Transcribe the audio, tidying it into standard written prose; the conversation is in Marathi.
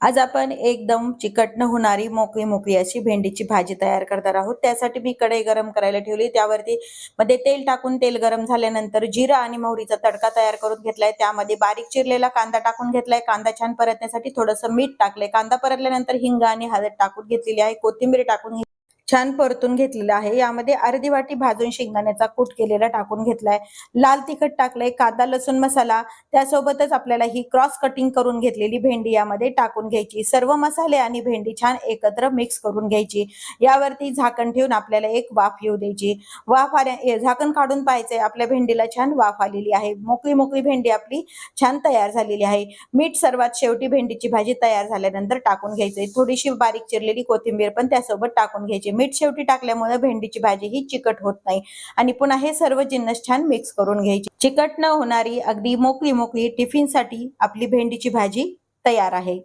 आज आपण एकदम चिकट न होणारी मोकळी मोकळी अशी भेंडीची भाजी तयार करणार आहोत। त्यासाठी मी कढई गरम करायला ठेवली। त्यावरती मध्ये तेल टाकून तेल गरम झाल्यानंतर जिरा आणि मोहरीचा तडका तयार करून घेतलाय। त्यामध्ये बारीक चिरलेला कांदा टाकून घेतलाय। कांदा छान परतण्यासाठी थोडंसं मीठ टाकले। कांदा परतल्यानंतर हिंग आणि हळद टाकून घेतलेली आहे। कोथिंबीर टाकून छान परतून घेतलेला आहे। यामध्ये अर्धी वाटी भाजून शेंगदाण्याचा कूट केलेला टाकून घेतलाय। लाल तिखट टाकलंय, कांदा लसूण मसाला, त्यासोबतच आपल्याला ही क्रॉस कटिंग करून घेतलेली भेंडी यामध्ये टाकून घ्यायची। सर्व मसाले आणि भेंडी छान एकत्र मिक्स करून घ्यायची। यावरती झाकण ठेवून आपल्याला एक वाफ येऊ द्यायची। झाकण काढून पाहायचंय, आपल्या भेंडीला छान वाफ आलेली आहे। मोकळी मोकळी भेंडी आपली छान तयार झालेली आहे। मीठ सर्वात शेवटी भेंडीची भाजी तयार झाल्यानंतर टाकून घ्यायचंय। थोडीशी बारीक चिरलेली कोथिंबीर पण त्यासोबत टाकून घ्यायची। मीठ शेवटी टाकल्यामुळे भेंडीची भाजी ही चिकट होत नाही। आणि पुन्हा हे सर्व जिन्नस छान मिक्स करून घ्यायची। चिकट न होणारी अगदी मोकळी मोकळी टिफिन साठी आपली भेंडीची भाजी तयार आहे।